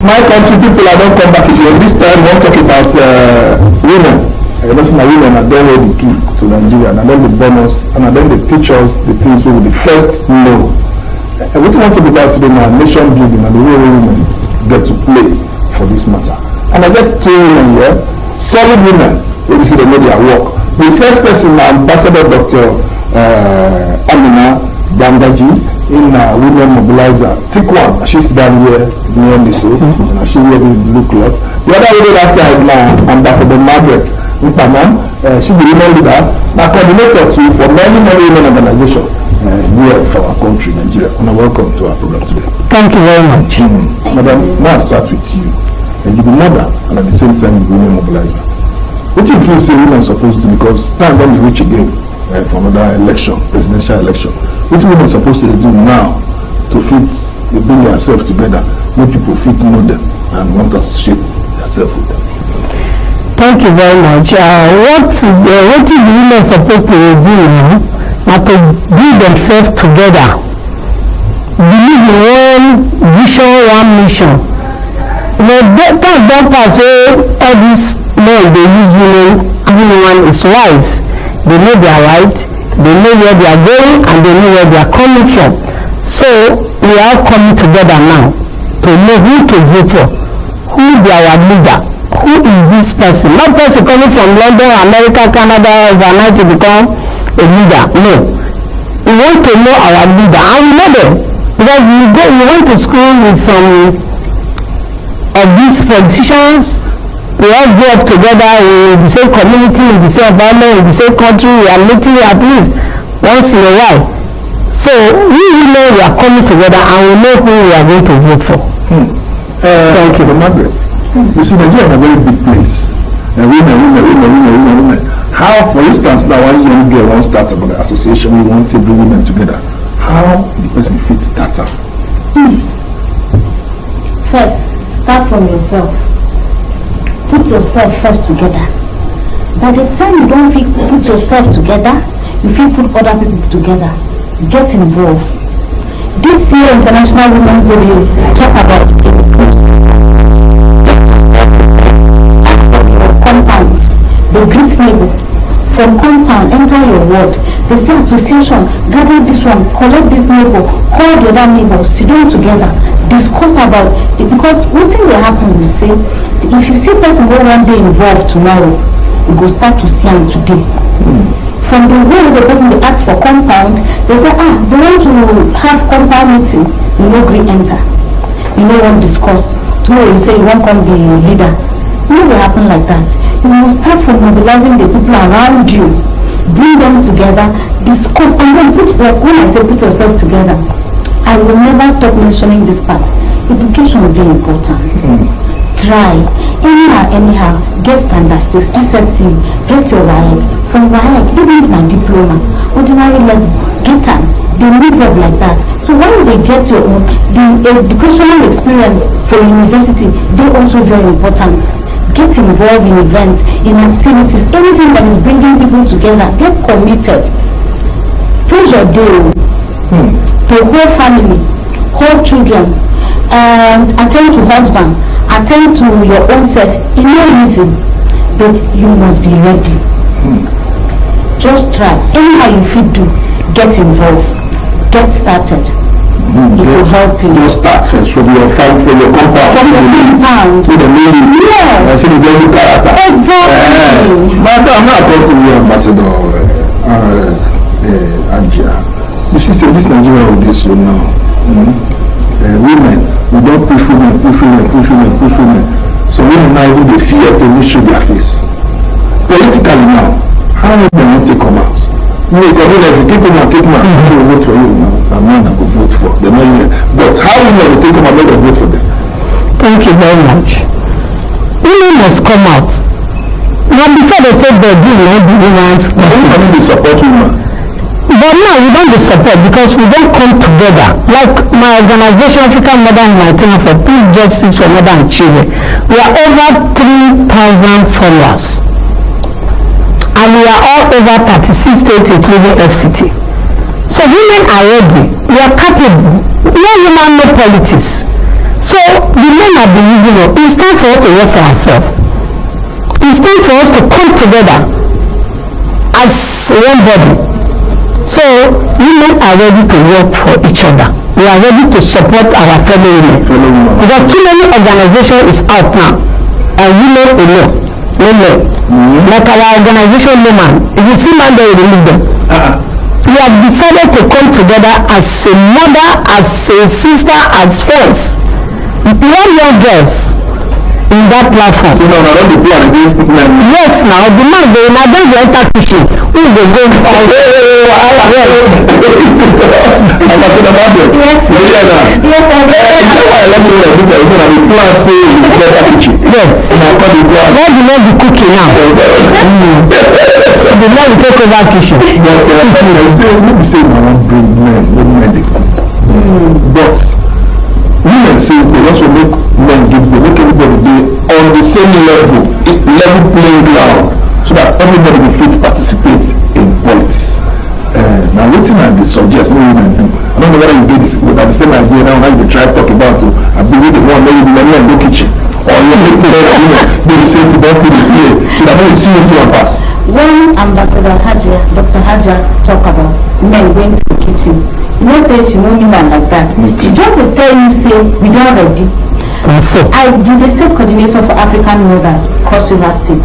My country people, I don't come back again. This time we want to talk about women. Listen, women are then the key to Nigeria, and then the bonus, and then they teach us the things we will be first know. What we want to be about today now, nation building, and the way women get to play for this matter. And I get two women here, solid women, where you see they know their work. The first person, Ambassador Dr. AMINA DANGAJI in Women Mobilizer. Thick one, she's down here near me, so and she wear this blue cloth. The other lady that side now, Ambassador MARGARET. She be women leader, now coordinator too for many women organizations here for our country, Nigeria. And welcome to our program today. Thank you very much. Madam, now I start with you. And you be mother and at the same time you be women mobilizer. What do you feel say women are supposed to, because time don't reach again for another election, presidential election. What do women supposed to do now to fit, they bring themselves together, make people fit know them and want to associate themselves with them? Thank you very much. What the women supposed to do now, to build themselves together, believe in one vision, one mission. That pass where all these men they use women, everyone is wise. They know their right, they know where they are going, and they know where they are coming from. So we are coming together now to know who to vote for, who be our leader. Who is this person? Not person coming from London, America, Canada, overnight to become a leader. No. We want to know our leader, and we know them. Because we went to school with some of these politicians. We all grew up together in the same community, in the same environment, in the same country. We are meeting at least once in a while. So we know we are coming together and we know who we are going to vote for. Thank you, Margaret. You see, Nigeria is a very big place. And women. How, for instance, now one young girl wants to start about the association, we want to bring women together. How the person fits that up? First, start from yourself. Put yourself first together. By the time you don't put yourself together, you feel put other people together. Get involved. This year, International Women's Day, we talk about compound. They greet neighbor. From compound, enter your ward. They say association, gather this one, collect this neighbor, call the other neighbor, sit down together, discuss about it. Because one thing will happen, we say, if you see person go one day involved tomorrow, you go start to see him today. From the way the person they ask for compound, they say, they want to have compound meeting, you know, agree enter. You know, want discuss. Tomorrow you say you won't come be a leader. It will happen like that. You must start from mobilizing the people around you, bring them together, discuss, and then when I say put yourself together, I will never stop mentioning this part. Education is very important. Try, anyhow, get standard 6, SSC, get your WAEC, from WAEC, even a diploma, ordinary level, get them. They move up like that. So when they get your own, the educational experience for university, they're also very important. Get involved in events, in activities, anything that is bringing people together. Get committed. Praise your day. The whole family, whole children, attend to husband, attend to your own self. In no reason, but you must be ready. Just try. Anyhow you feel do, get involved. Get started. It will help you. Just start first from your farm, from your compound. From your compound. To the main. Yes. I see the very character. Exactly. But I'm not talking to you, Ambassador HAJIYA. You see, say this Nigeria will be slow now. Women, we don't push women. So women now even they fear to show their face. Politically now, how many women want to come out? No, because if you take woman, they will vote for you now. And men will vote for them. But how women will take woman, they will vote for them? Thank you very much. Women must come out. Now before they say they do, the women's women support women. But now we don't support because we don't come together. Like my organization, African Mother and Humanitarian for Peace, Justice for Mother and Children. We are over 3,000 followers. And we are all over 36 states, including FCT. So women are ready. We are capable. No woman, no politics. So the men have been using it. It's time for us to work for ourselves. It's time for us to come together as one body. So women are ready to work for each other. We are ready to support our fellow women. Because too many organizations is out now, and women alone, no men. Like our organization, no man. If you see man there, you leave them. We have decided to come together as a mother, as a sister, as friends. We have young girls in that platform. So now, not the plan against the men. Yes, now the man they now don't enter kitchen. Who they go? Yes. Ambassador Margaret. Yes. Yes, the plan say better kitchen. Yes. Now call the plan. Why the man be cooking now? The man will take over kitchen. But I say, let me say, I want bring men, they come. But women say they also make men give, they make everybody be on the same level playing ground, so that everybody will fit participate in politics. Now waiting and they suggest no women do. I don't know whether you get this without the same idea now. How you try to talk about to I believe the one maybe the men no kitchen or you make the women they will say football food in play so that when you see you to and pass. When Ambassador HAJIYA, Dr. HAJIYA talk about men going to the kitchen, you know say she no mean man like that. She just tell you say we don't ready. I be the state coordinator for African mothers, Cross River State.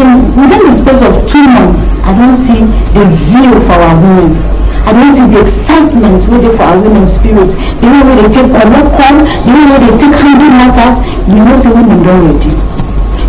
Within the space of 2 months, I don't see the zeal for our women. I don't see the excitement waiting for our women's spirit. The way they take colloquial, the way they take handle matters, you know say women don't ready.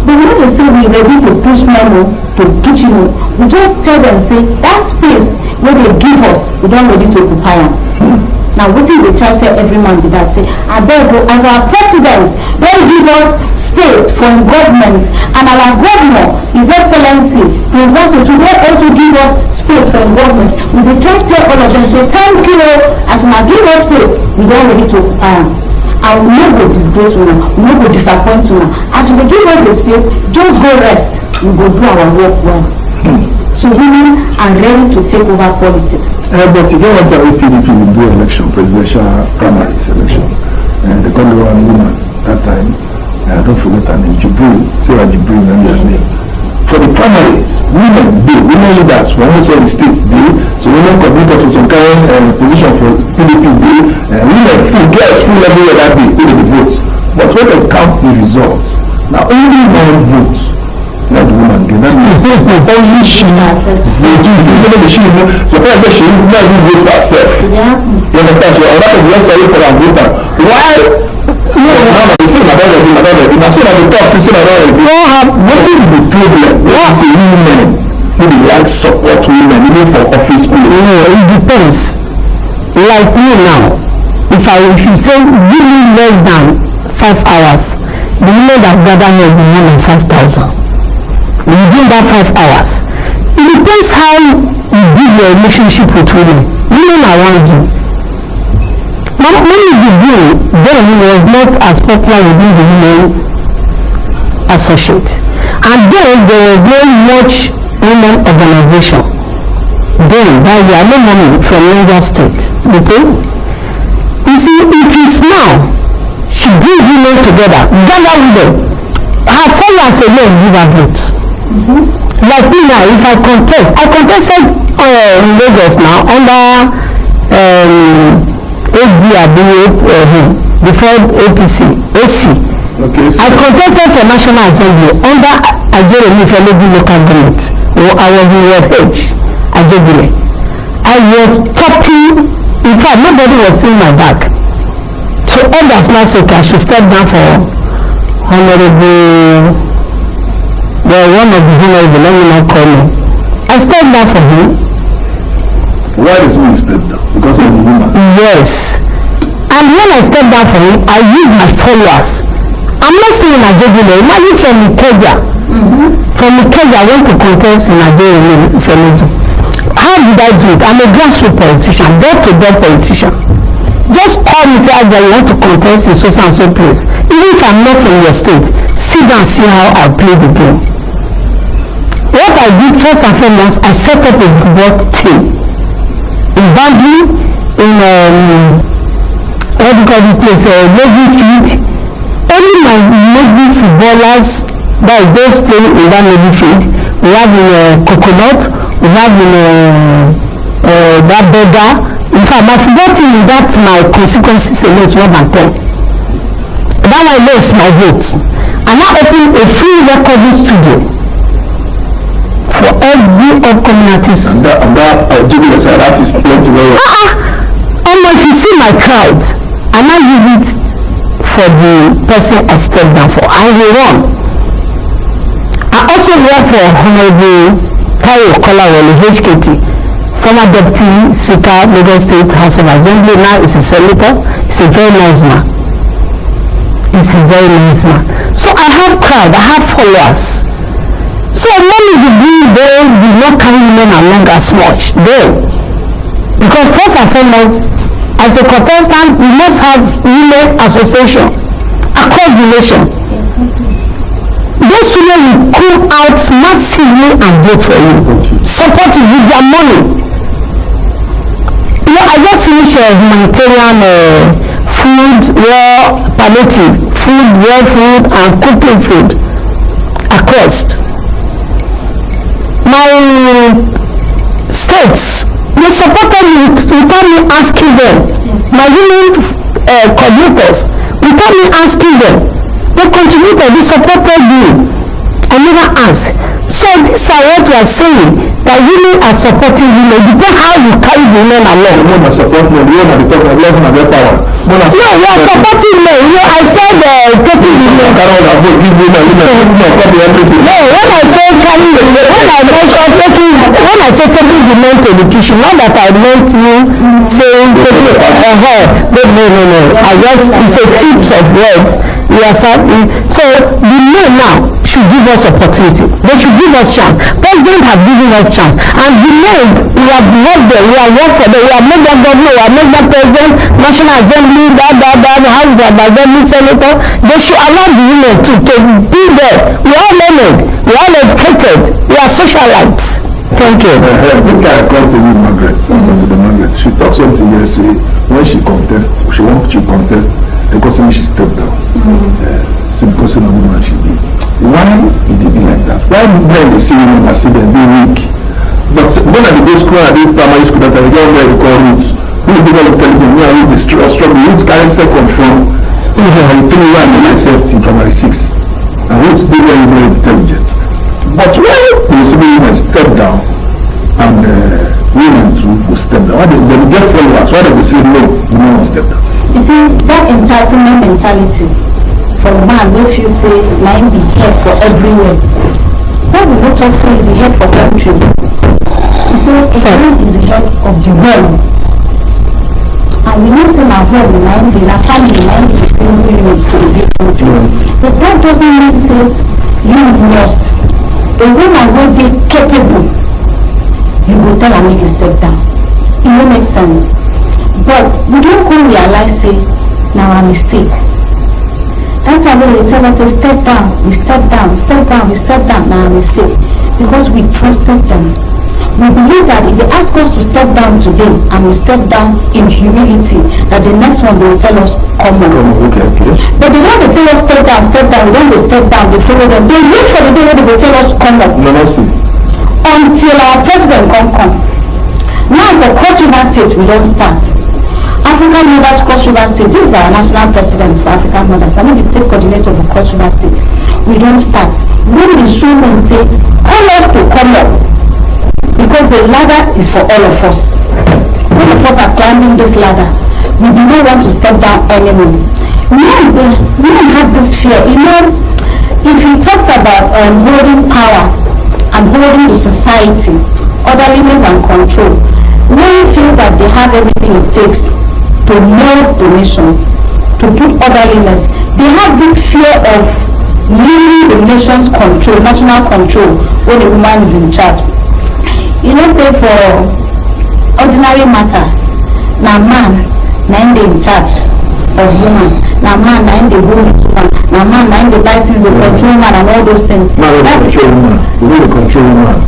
But when they say we're ready to push men to kitchen, we just tell them, say, that space where they give us, we don't ready to occupy them. Now, what if they try to tell every man with that? Say, I beg you, as our president, don't give us space for government, and our governor, His Excellency, Prince Basutu, don't also give us space for government. We dey try to tell all of them, say, thank you, as we give us space, we don't ready to occupy them. And we no go disgrace una, we no go disappoint una. As we give us the space, just go rest, we go do our work well. So women are ready to take over politics. But you don't want to PDP will do election, presidential primaries election. They call the one woman that time. Don't forget her name, Jibril, Sarah Jibril, and their name. For the primaries, women leaders from almost all the states do. So women competed for some kind of position for PDP do. Women, full girls, full everywhere that day, they the votes. But when they count the result, now only one vote. Not the woman again. Only she voted. So person she not even vote for herself. Yeah. You understand? So that is not sorry for her voter. Why? No, they say my daughter, now so that the talk, say that what is the problem? What is women who they like support women even for office place? No, it depends. Like me now, if you say really less than 5 hours, the women that gather here will be more than 5,000. Within that 5 hours, it depends how you build your relationship with women. Women around you. Many of the women then was not as popular within the women associate, and then there was very much women organization. Then that we are no money from Niger State. Okay, you see, if it's now she brings women together, gather with them. Her followers alone give her votes. Like me now, if I contested in Lagos now under before APC, AC. Okay, so I contested for National Assembly under Ajayemi local government. I was in Ward H, Ajayemi. I was talking, in fact, nobody was seeing my back. So others now said I should step down for Honorable. Well, one of the honorable, let me not call him. I stepped down for him. why does he step down? Because of the woman? Yes. And when I stepped down for him, I used my followers. I'm not saying Nigeria. Imagine from Ikeja. From Ikeja, I went to contest in Nigeria. How did I do it? I'm a grassroots politician, door-to-door politician. Just call me say that you want to contest in so and so place. Even if I'm not from your state, sit down and see how I play the game. What I did first and foremost, I set up a football team in Bamboo, in what do you call this place, Navy field. Only my Navy footballers that is just playing in that Navy field. We have in Coconut, we have in that Beggar. In fact, my football team in that my consequences alone is more than 10. That one knows my votes. And I opened a free recording studio for every upcoming artist. And that is plenty very well. If you see my crowd, and I use it for the person I step down for, I will run. I also work for Honorable Tayo Kolawole, HKT, former Deputy Speaker, Lagos State House of Assembly. Now he's a senator. He's a very nice man. He's a very nice man. So I have crowd, I have followers. So many degree they do not carry women along as much. Because first and foremost, as a contestant, we must have women association across the nation. Those women will come out massively and vote for you, support you with their money. You know, I just finished humanitarian food, raw palliative, food, raw food, and cooking food across. My states, they supported me without me asking them. My women coordinators, without me asking them, they contributed, they supported me. I never asked. So these are what we are saying, that women are supporting women. Depends how you carry the women along. Women are supporting men, women are the top of love and their power. No, you are supporting men. You know, I said taking women. No, when I say carrying the men, when I say taking the men to the kitchen, not that I meant you saying taking no. I just, it's a tips of words. We are saying, so the men now should give us opportunity. They should give us chance. President have given us chance. And the men, we have worked them, we have worked for them, we have made them governor, we have made them president, National Assembly, House of Assembly, Senator. They should allow the women to be there. We are learned, we are educated, we are socialites. Thank you. I think I called to you, Margaret. Margaret. She talked something yesterday. When she contests, she wants to contest, because she stepped down. Because of the woman she did. Why did they be like that? Why men they see women as if they're weak? But when I go school, I did primary school that I got where they call roots. Who the people tell me, we are with the struggle. Roots carry second from 3 and myself in primary 6. And roots they were very intelligent. But why do you see women step down and women too will step down? Why they get followers? Why do they say no, women will step down? You see, that entitlement mentality for a man if you say nine be head for everywhere. Why will not talk say the head for country? You see, a man is the head of the world. And we know say my home, nine be na family, nine be the same way to the big country. But that doesn't mean say you lost. The woman will be capable. You will tell her make a step down. It won't make sense. But we don't go realize say now a mistake. That's why they tell us step down, we step down, step down, we step down, now a mistake. Because we trusted them. We believe that if they ask us to step down today and we step down in humility, that the next one they will tell us come on. Okay. But the one they tell us step down, when they step down, they follow them. They wait for the day when they will tell us come on. No, see. Until our president come. Now for Cross River State, we don't start. African Mothers Cross River State, this is our national president for African Mothers. I'm the state coordinator of Cross River State. We don't start. When we show them say, call us to come up. Because the ladder is for all of us. All of us are climbing this ladder. We do not want to step down anymore. Men have this fear. You know, if he talks about holding power and holding the society, orderliness and control, men feel that they have everything it takes to mold the nation, to put orderliness. They have this fear of losing the nation's control, national control, when the woman is in charge. You know, say for ordinary matters, now man, now they in charge of woman. Now man, now they hold it woman. Now man, now they buy things, they control man and all those things. Now they control woman. We need to control woman.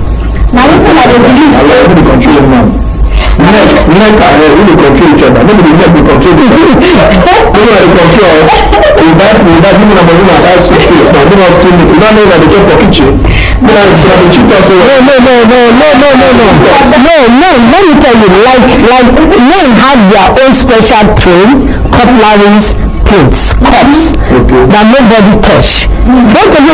Now listen, that they believe. I want to control woman. Now neck and head, we control each other. Maybe the neck will control the head. Maybe they control us. We buy people number one and buy soup things. Now, give us 2 minutes. We don't know that they get for kitchen. No, they cheat us. No. Let me tell you, like men have their own special tray, cutleries, plates, cups that nobody touch. Don't tell me,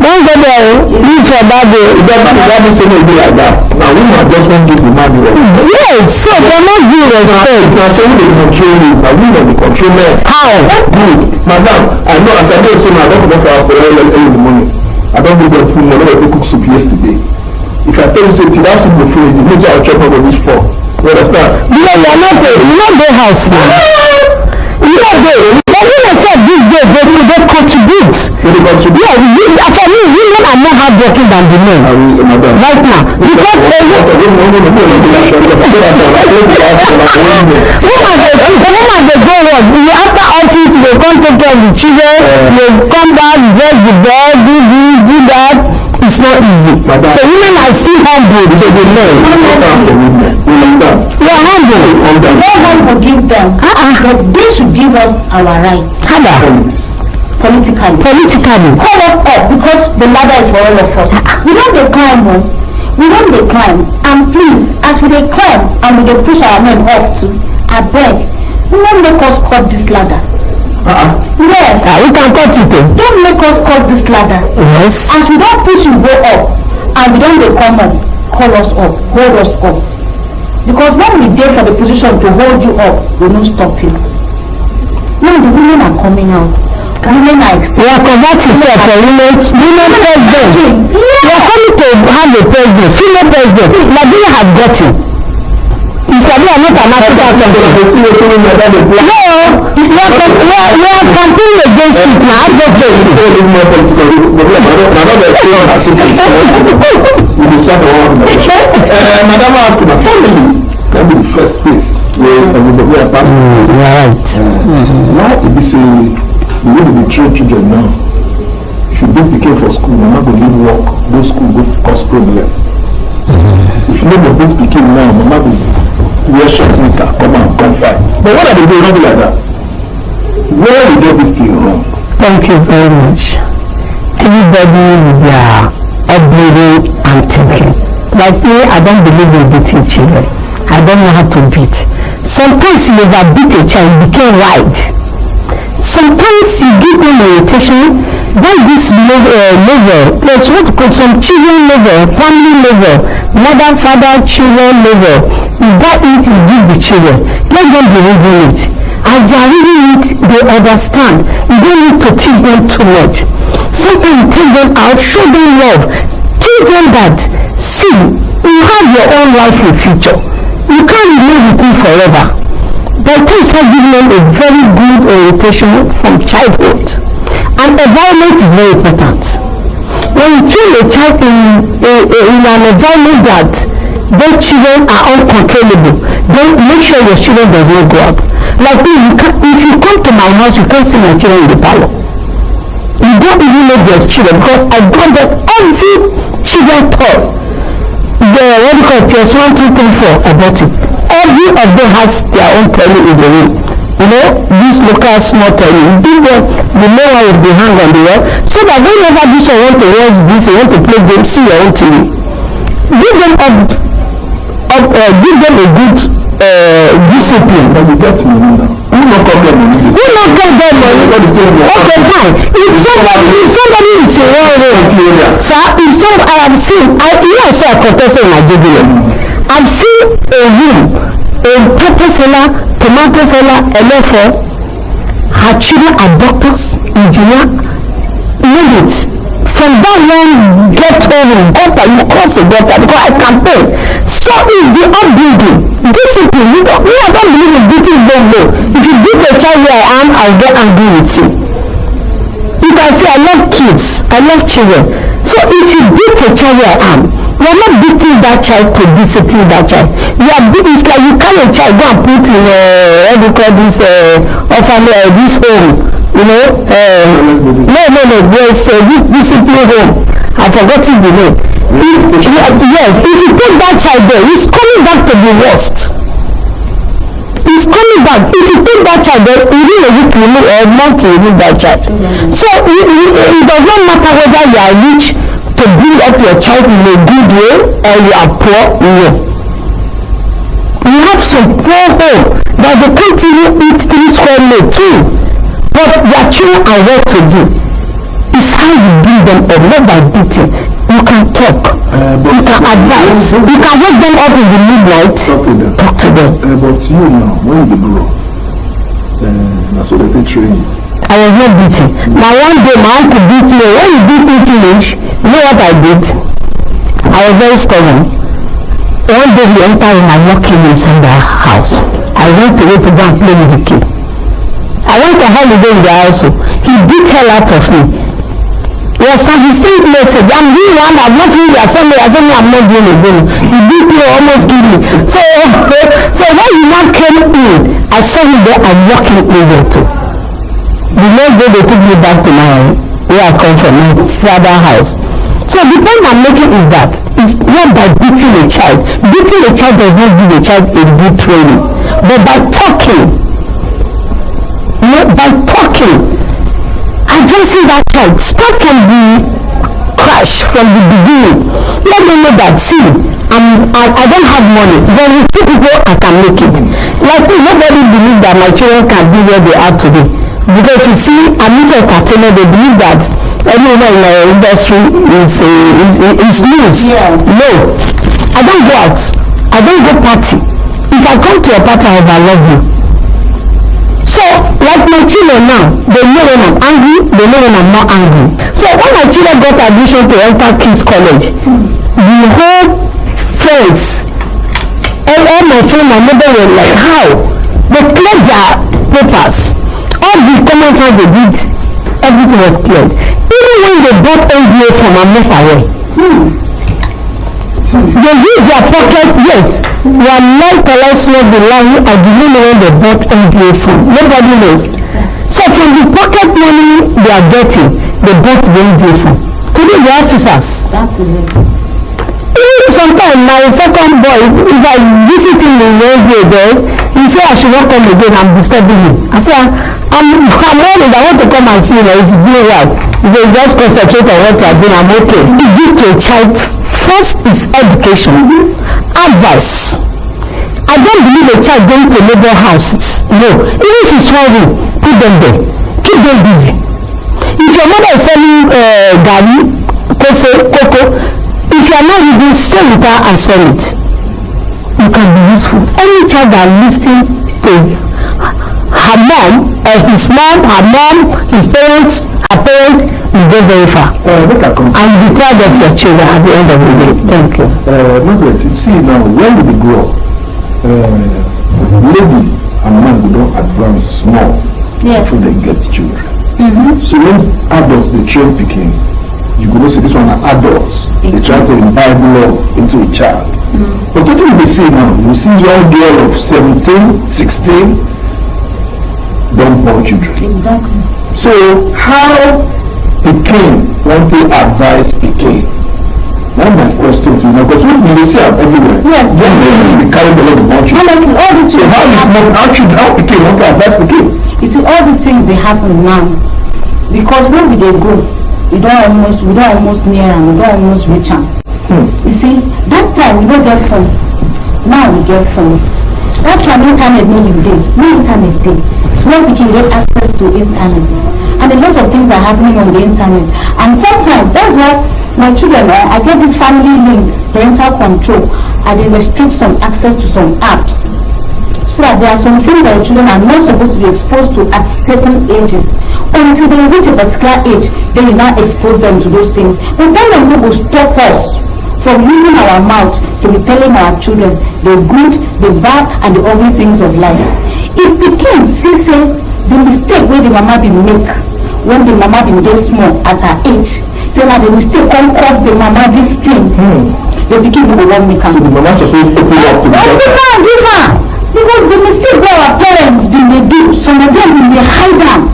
don't go there, use for that day. It doesn't say it be like that. Now, women just won't give the man the respect. Yes, so they're not give respect. Now, saying they control you, now women they control men. How? Good. Madam, I know, as I do so now, I don't go for house early in the morning. I don't go there food, I don't cook soup yesterday. If I tell you, say, that soup will fill, you make your chop over which for. You understand? Because you are not their house now. You are there. But when I said this day, they contribute. Yeah, for me, women are more hardworking than the men. Right now. Because women they go work. After office, they come take care of the children. They come back, dress the bed, do that. It's not easy. So women are still humble to the men. We are humble. No one will give them. But they should give us our rights. Politically. Call us up because the ladder is for all of us. We don't dey climb. We don't dey climb. And please, as we dey climb and we dey push our men up too, I beg, do not make us cut this ladder. Yes. We can cut it. Don't make us cut this ladder. Yes. As we don't push you go up and we don't dey come up, call us up, hold us up. Because when we dey for the position to hold you up, we no stop you. Now the women are coming out. Women are excited. We are converting for women president. We are coming to have a president, female president. Nigeria has got him. It's like we are not an African country. No, we are campaigning against it now. Madam asked my family can be the first place where we are passing. You are right. Why is this the way we train children now? If you bring pikin for school, mama go leave work, go school, go cause problem. If you no go bring pikin now, mama go wear short knicker, come out, come fight. But what are they doing? Not like that. Where we get this thing wrong? Thank you very much. Everybody with their upbringing and thinking. Like me, I don't believe in beating children. I don't know how to beat. Sometimes you overbeat a child, became right. Sometimes you give them orientation, by this level, there's what we call some children level, family level, mother, father, children level. You buy it, you give the children. Let them be reading it. As they are reading it, they understand. You don't need to teach them too much. Sometimes you take them out, show them love. Teach them that, see, you have your own life in future. You can't remain with me forever. But things have given them a very good orientation from childhood. And environment is very important. When you train a child in an environment that those children are uncontrollable, then make sure your children does not go out. Like me, if you come to my house, you can't see my children in the parlor. You don't even know there's children because I got them every children toy. The what do you call PS1, 2, 3, 4, I bought it. Every of them has their own telly in the room. You know, this local small telly. You give them the main one will be hung on the wall, so that whenever this one want to watch this, you want to play game, see your own TV. Give them give them a good discipline. But you get me now. Who not come there money? Who not come there money? Okay, fine. If somebody is a well-known, sir, I have seen, I saw a contestant in Nigeria. I've seen a room, a pepper seller, tomato seller, LFO. Her children are doctors, engineers, units. From that one get over, gutter, you cross the gutter because I campaign. So is the upbuilding, discipline. We don't believe in beating them low. If you beat a child where I am, I'll get angry with you. You can say I love kids, I love children. So if you beat a child where I am, you are not beating that child to discipline that child. It's like you carry a child, go and put in what do you call this orphanage, this home. You know, no, there's this discipline home. I've forgotten the name. Yes, if you take that child there, he's coming back to the worst. He's coming back. If you take that child there, within a week you remove or month to remove that child. So it does not matter whether you are rich to bring up your child in a good way or you are poor. No. We have some poor home that they can't even eat 3 square meals too. But their children are well to do. It's how you bring them up, not by beating. You can talk, you can advise, you can wake them up in the midnight, talk to them. But you now, when you grow, that's what they train you. I was not beaten. Now one day my uncle beat me. When he beat me finish, you know what I did? I was very stubborn. One day he entered and I walked in inside the house. I went away to go and play with the kid. I went on holiday in the house. He beat hell out of me. Yes, and he said later, I'm doing one, I'm not doing the assembly, I'm not doing it again. He beat me, almost killed me. So when he now came in, I saw him there and walking in there too. The next day they took me back to where I come from, my father's house. So the point I'm making is that it's not by beating a child. Beating a child does not give a child a good training. But by talking, addressing that child, start from the crash, from the beginning. Let them know that, see, I don't have money, but with 2 people I can make it. Like nobody believes that my children can be where they are today. Because you see, AMINA entertainment, they believe that everyone in our industry is loose. Yeah. No, I don't go out. I don't go party. If I come to a party, I love you. So, like my children now, they know when I'm angry, they know when I'm not angry. So, when my children got admission to enter King's College, the whole friends, all my friends, my mother were like, how? They cleared their papers. All the commenters they did, everything was cleared. Even when they bought NDA from, I'm not aware. They use their pocket, yes. Wallahi Talasma Billahi, I didn't know when they bought NDA from. Nobody knows. So from the pocket money they are getting, they bought the NDA from. Today the officers. That's it. Even sometimes my second boy, if I visit him in NDA there, he say I should not come again, I'm disturbing him. I say, I'm worried, I want to come and see you, it's being right. If they just concentrate on what you are doing, I'm okay. To give to a child, first is education, advice. I don't believe a child going to neighbor houses. No. Even if it's one room, put them there. Keep them busy. If your mother is selling gari, cocoa, if you are not reading, stay with her and sell it. You can be useful. Any child that listens to her mom or his mom, her mom, his parents, her parent, will go very far. And be proud of your children at the end of the day. Thank you. Margaret, you see now, when we grow, lady and man we don't advance more before they get children. So when adults they train picking, you could see this one are adults. They try to imbibe love into a child. But what we see now, you see young girl of 17, 16, don't born children. Exactly. So how Pekin when they advise Pekin? That's my question to you now, because we see them everywhere. Yes. Then they carry the load of bunch. Honestly, all these things. So how Pekin want to advise Pekin? You see, all these things they happen now because when we they go, we don't almost near and we don't almost reach them. You see, that time we don't get phone. Now we get phone. That time internet no internet day. So when we can get access to internet, and a lot of things are happening on the internet. And sometimes that's why my children, I get this family link, parental control, and they restrict some access to some apps. So that there are some things that the children are not supposed to be exposed to at certain ages. Until they reach a particular age, they will not expose them to those things. But then they will stop us from using our mouth to be telling our children the good, the bad, and the ugly things of life. If the kids see say the mistake where the mama be make when the mama be very small at her age, say now the mistake can cause the mama this thing. The pikin no go make am. So the mama supposed to open up to the daughter. Because the mistake where our parents been they do, some of them been they hide them.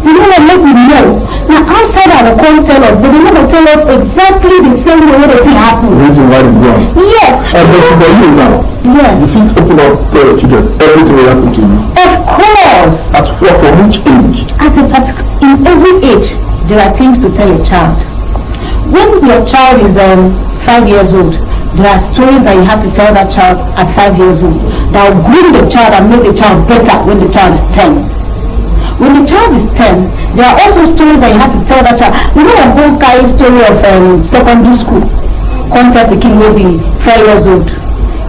You know what make we know? Now outside our come tell us, but they never tell us exactly the same way the thing happened. The reason why it's done. Yes. But for you now, yes. you feel open up to your children, everything will happen to you. Of course. From which age? In every age, there are things to tell a child. When your child is 5 years old, there are stories that you have to tell that child at 5 years old that will groom the child and make the child better when the child is 10. When the child is 10, there are also stories that you have to tell that child. You know a whole carry story of secondary school. Contact became maybe 4 years old.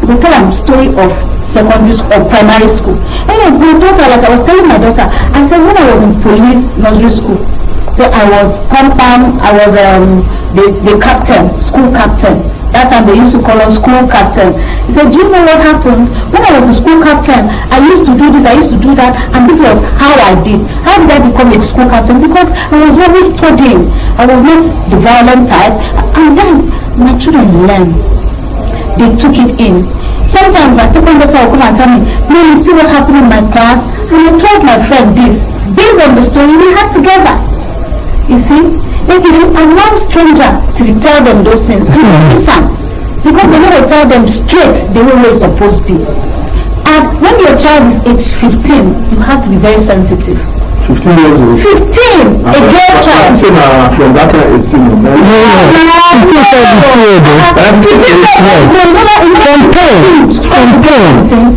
You tell them story of secondary school or primary school. And my daughter, like I was telling my daughter, I said when I was in police nursery school, so I was compound, I was the captain, school captain. That time they used to call us school captain. He said, do you know what happened? When I was a school captain, I used to do this, I used to do that, and this was how I did. How did I become a school captain? Because I was always studying. I was not the violent type. And then my children learned. They took it in. Sometimes my second daughter will come and tell me, Mom, see what happened in my class? And I told my friend this, based on the story we had together. You see? If you allow stranger to tell them those things, listen, because they never tell them straight the way it's supposed to be. And when your child is age 15, you have to be very sensitive. 15 years old. 15, a girl child. From that kind of 18.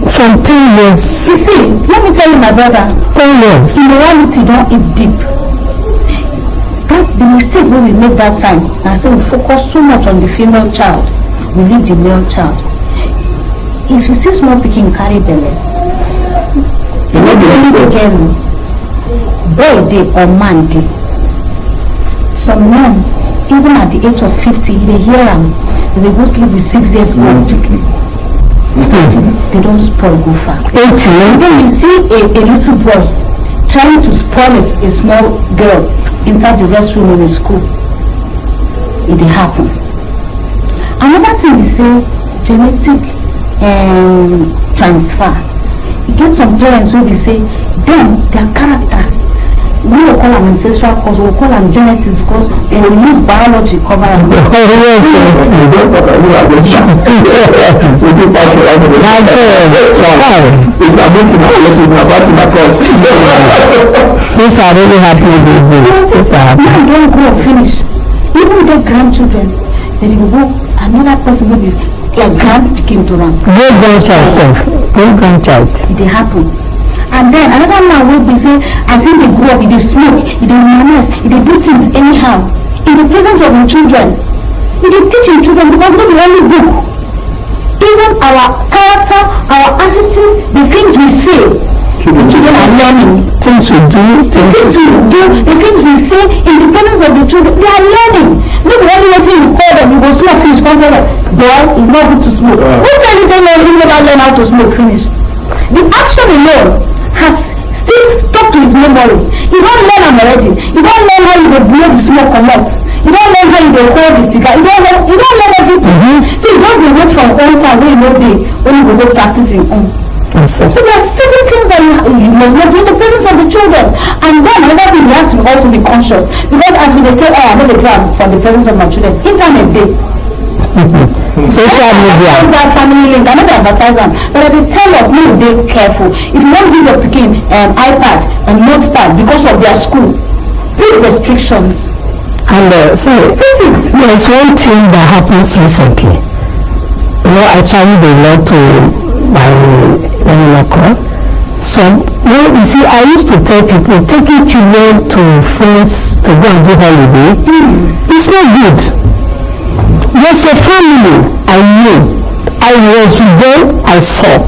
From 10 years. You see, let me tell you, my brother. 10 years. Immorality don't eat deep. The mistake when we make that time, I say we focus so much on the female child, we leave the male child. If you see small picking carry belly, you know the girl, boy day or man day. Some men, even at the age of 50, they hear them, they go sleep with 6 years old. They don't spoil go far. 18. Then you see a little boy trying to spoil a small girl inside the restroom in the school. It will happen. Another thing is say genetic transfer. You get some parents who will say them, their character, we will call them ancestral cause, we will call them genetics because they will use biology cover them. Things are really happening these days. Now don't grow up finish. Even their grandchildren, then you go another person will be like came to run. Great grandchild. It happen. And then another man will be saying, as if they grow up, they smoke, they reminisce, they do things anyhow. In the presence of the children. They teach the children because not the only book. Even our character, our attitude, the things we say, the children are learning. Things we do, the things we say in the presence of the children, they are learning. Not the only thing you call them, you go smoke, finish, come for them. Boy, it's not good to smoke. Who tell you say no, you never learn how to smoke, finish? The action alone has still stuck to his memory. You don't learn them already. You don't learn how you will blow the smoke come out. You don't learn how you will hold the cigar. You don't learn everything. So you just wait from all time when you know when you go practicing. So there are certain things that you must not do in the presence of the children. And then another thing you have to also be conscious. Because as we say, I know the plan for the presence of my children. Internet day. Social media. That family link, I know they advertise them, but they tell us, no, be careful. If you want to give your picking iPad and notepad because of their school, put restrictions. And there's one thing that happens recently. You know, I traveled a lot to my local. So, you see, I used to tell people, taking children to France to go and do holiday, it's not good. There's a family I knew. I was with them, I saw.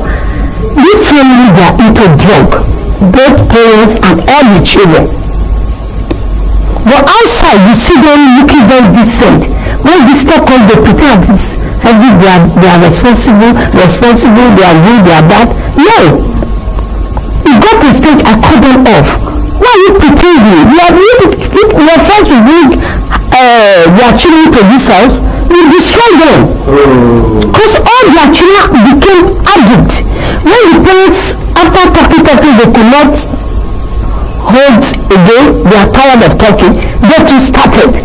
This family, they are into drug. Both parents and all the children. But outside, you see them looking very decent. When this talk on the pretend they are responsible, they are good, they are bad. No. You got to the stage, I cut them off. Why are you pretending? We are trying to bring their children to this house. We destroy them. Because all their children became addict. When the parents, after talking, they could not hold again, they are tired of talking, they too started.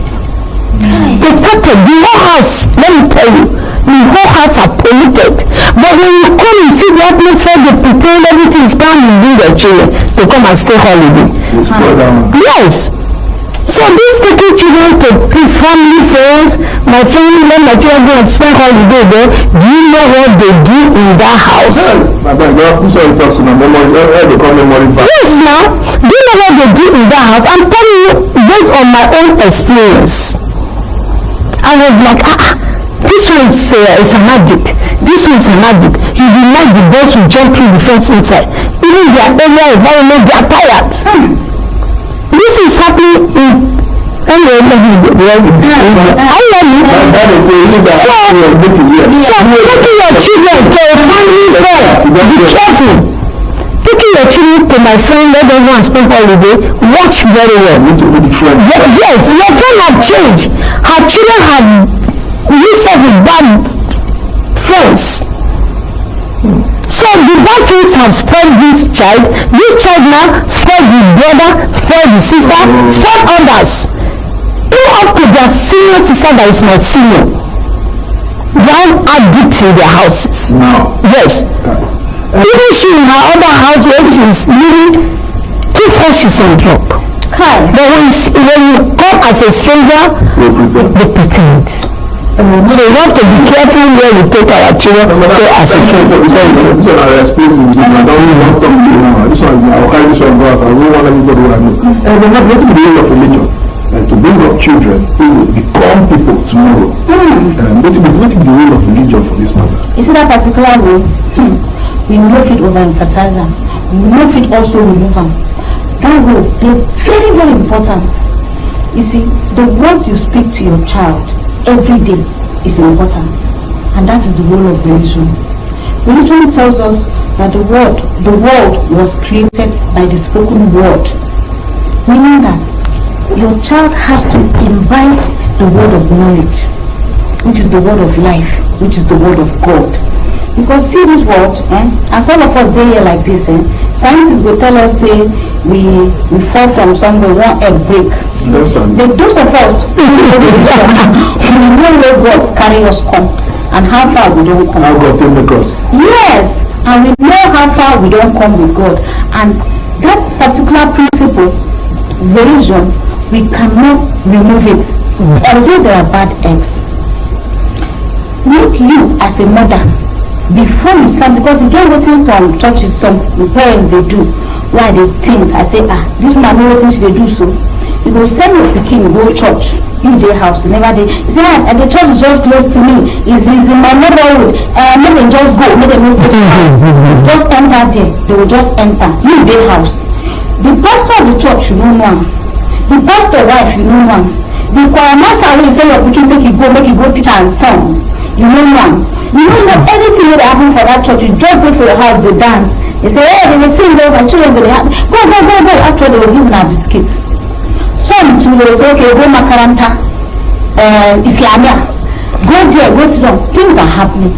They started, the whole house, let me tell you, the whole house are polluted. But when you come, you see the atmosphere, they pretend everything is calm, you bring your children to come and stay holiday. Yes. So these taking children to family friends, my family, let my children go and spend holiday there. Do you know what they do in that house? Yes, now. Do you know what they do in that house? I'm telling you, based on my own experience. I was like, this one is an addict. This one is an addict. You will like the boys will jump through the fence inside. Even their area environment, they are tired. This is happening in so taking your children to a family friend, be careful. Taking your children to my friend, let them go and spend holiday, watch very well. Yes, your friend have changed. Her children have used up with bad friends. So the bad things have spoiled this child now spoiled the brother, spoiled the sister, spoiled others. Even up to their senior sister that is my senior. They are addicts in their houses. No. Yes. Even she in her other house where she is living, too far she's on drop. But when you come as a stranger, they pretend. So we have to be careful where we take our children as a friend. This one I explain to you. I don't want to talk to you now. This one, I'll carry this one go as I don't want everybody to know. And we're not going to be of religion. To bring up children who will become people tomorrow. What will be the role of religion for this matter? You see that particular role? We know it overemphasize them. We know it also remove them. That role, they're very, very important. You see, the word you speak to your child every day is important, and that is the role of religion. Religion tells us that the world was created by the spoken word, meaning that your child has to imbibe the word of knowledge, which is the word of life, which is the word of God. Because see this word, as all of us day here like this, scientists will tell us, say, we fall from somewhere, one egg break. But those of us who know where God carry us come and how far we don't come. How God take the cross. Yes, and we know how far we don't come with God. And that particular principle, religion, we cannot remove it. Although there are bad eggs. Make you as a mother, before you start, because you get waiting some churches, some parents they do, why they think, I say, this man know what they do so. You go send your pikin go church, in their house, never they. You say, the church is just close to me. It's in my neighborhood. Let them just go. Let them just enter there. They will just enter. You their house. The pastor of the church, you know one. The pastor wife, you know one. The choir master will say your pikin make you go teacher and son. You know one. You don't know anything that happen for that church. You just go to your house, they dance. They say, hey, they will sing those and children will have. Go. After they will give them a biscuit. Some to say, okay, go Makaranta, Islamia, go there, go sit down. Things are happening.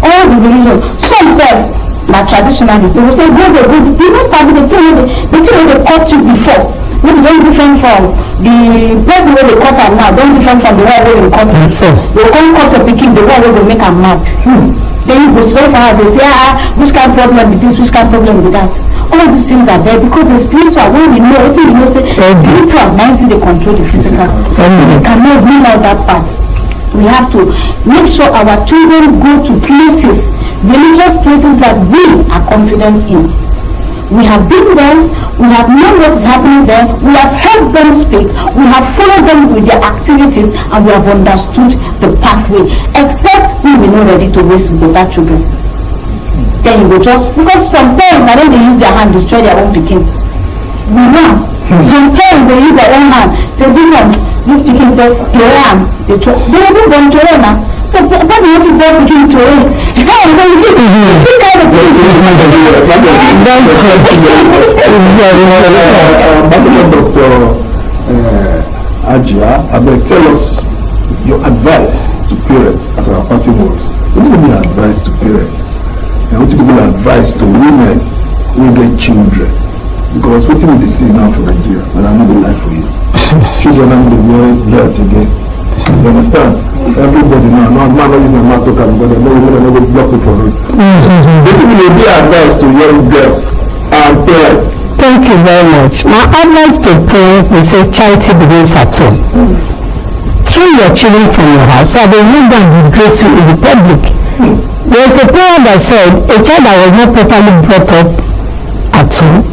All the religion. Some say, like traditionalists, they will say, go there, go. You know, the thing they caught you before. Maybe very different from the person where they cut her now, very different from the one where they cut her. They can't cut her picking the one where they make her mad. Then you go straight for her and say, which kind of problem with this, which kind of problem with that. All these things are there because the spiritual, when we know, say, spiritual, nicely they control the physical. We cannot bring out that part. We have to make sure our children go to places, religious places that we are confident in. We have been there, we have known what is happening there, we have heard them speak, we have followed them with their activities, and we have understood the pathway, except we were not ready to raise better children. Then you go just, because some parents, they use their hand to destroy their own picking. We know. Some parents, they use their own hand. Say, this picking, say, they don't want to learn now. So, the person who go picking to learn. Dr. HAJIYA, tell us your advice to parents as our parting words. What will be your advice to parents? And what will be your advice to women who get children? because wetin we dey see now for Nigeria, and I no dey lie for you. Children now dey wear belt again. You understand? Everybody now, no man no use my mouth talk am because dem no go block me for road. Wetin be dey advice to young girls and parents? Thank you very much. My advice to parents is say charity begins at home. Train your children from your house so they will not disgrace you in the public. There is a prayer that said a child that was not properly brought up at home,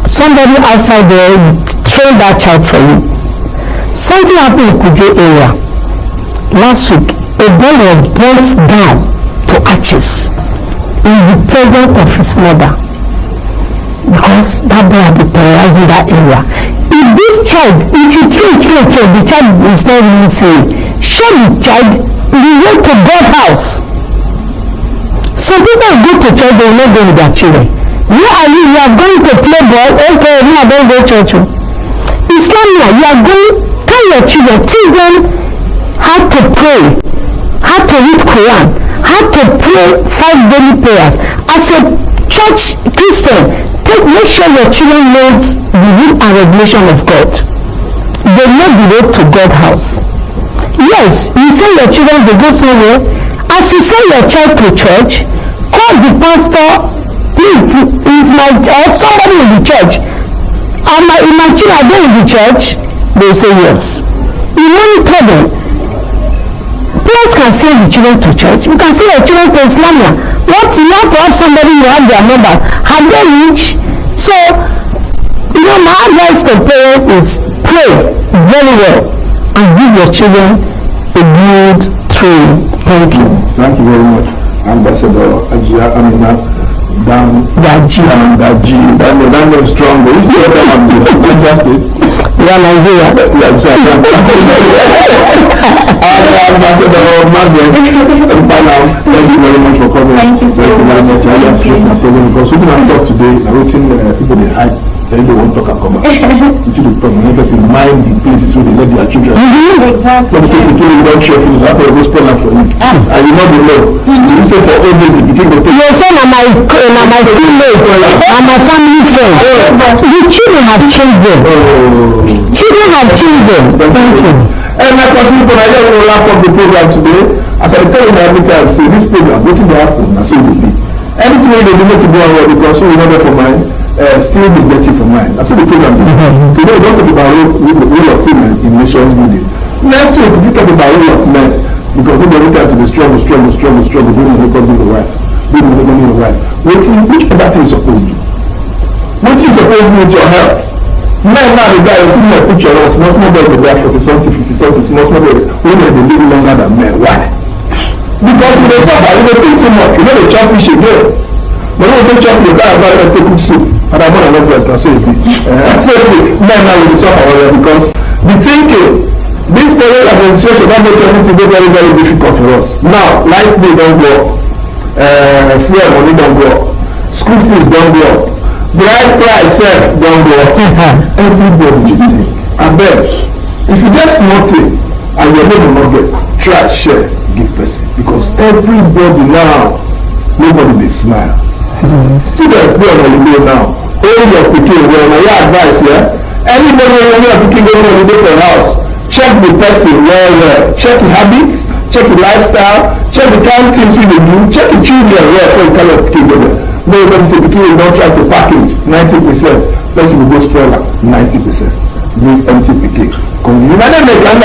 somebody outside there will train that child for you. Something happened in Kujo area last week. A boy was burnt down to ashes in the presence of his mother because that boy had been terrorizing that area. If this child, if you train, the child is not really saying, show the child the way to God's house. Some people go to church, they will not go with their children. Where are you? You are going to play ball. Okay, no, I don't go to church. Islam now, you are going, tell your children, teach them how to pray, how to read Quran, how to pray 5 daily prayers. As a church Christian, make sure your children know the rule and regulation of God. They know the way to God's house. Yes, you send your children to go somewhere. As you send your child to church, call the pastor, please, is my somebody in the church. Am my children are they in the church? They will say yes. You monitor them. Parents can send the children to church. You can send your children to Islamia. What you have to have somebody who have their number. Have they reached? So, you know, my advice to parents is pray very well and give your children a good training. Thank you. Thank you very much, Ambassador HAJIYA AMINA DANGAJI. That name strong. But you still have Nigeria State. Yeah, Nigeria. Ambassador MARGARET, MKPANAM, thank you very much for coming. Thank you so much. I appreciate my program because we can talk today. I don't think people they hype. They don't want to talk and come back. Until they talk, they just mind the places where they let their children. Exactly. Let me say, the children don't share things. I have to go spoil for you. And you know the law. You say for old age, the king will take. You say na my schoolmate, na my family friend. The children have children. Children have children. Thank you. And my country, I just want to wrap up the program today. As I tell you every time, say this program, what will happen? That's what it will be. Anything we do make it go on because we know that for mine. Still be getting for mine. That's what the program is. Today we don't talk about role of women in nations building. Next week we talk about role of men because we look at the struggle, women who come to the wife, women who come to the wife. Which other thing is supposed to do? What is supposed to do with your health? Men now the guy you see my picture of small boy the guy 40 something, 50 something, small boy women they live longer than men. Why? Because they suffer, they think too much, they chop fish again. But when they chop the guy about to cook soup, and I'm not enough rest, so it be. So men now will suffer already because the thinking, this period of administration don't make anything very, very difficult for us. Now, life bill don't go up, fuel money don't go up, school fees don't go up, bride price don't go up. Everybody should think. And then, if you get small thing and your neighbor not get, try share, give person because everybody now, nobody dey smile. Students dey on holiday now. Hold your pikin well. Na your advice, yeah. Anybody wey your pikin go on holiday for house, check the person well. Check the habits, check the lifestyle, check the kind things we dey do, check the children well before you carry your pikin go there. No, you say pikin wey don try to package 90%, person go spoil am 90%. Bring empty pikin. Come you na dem make am.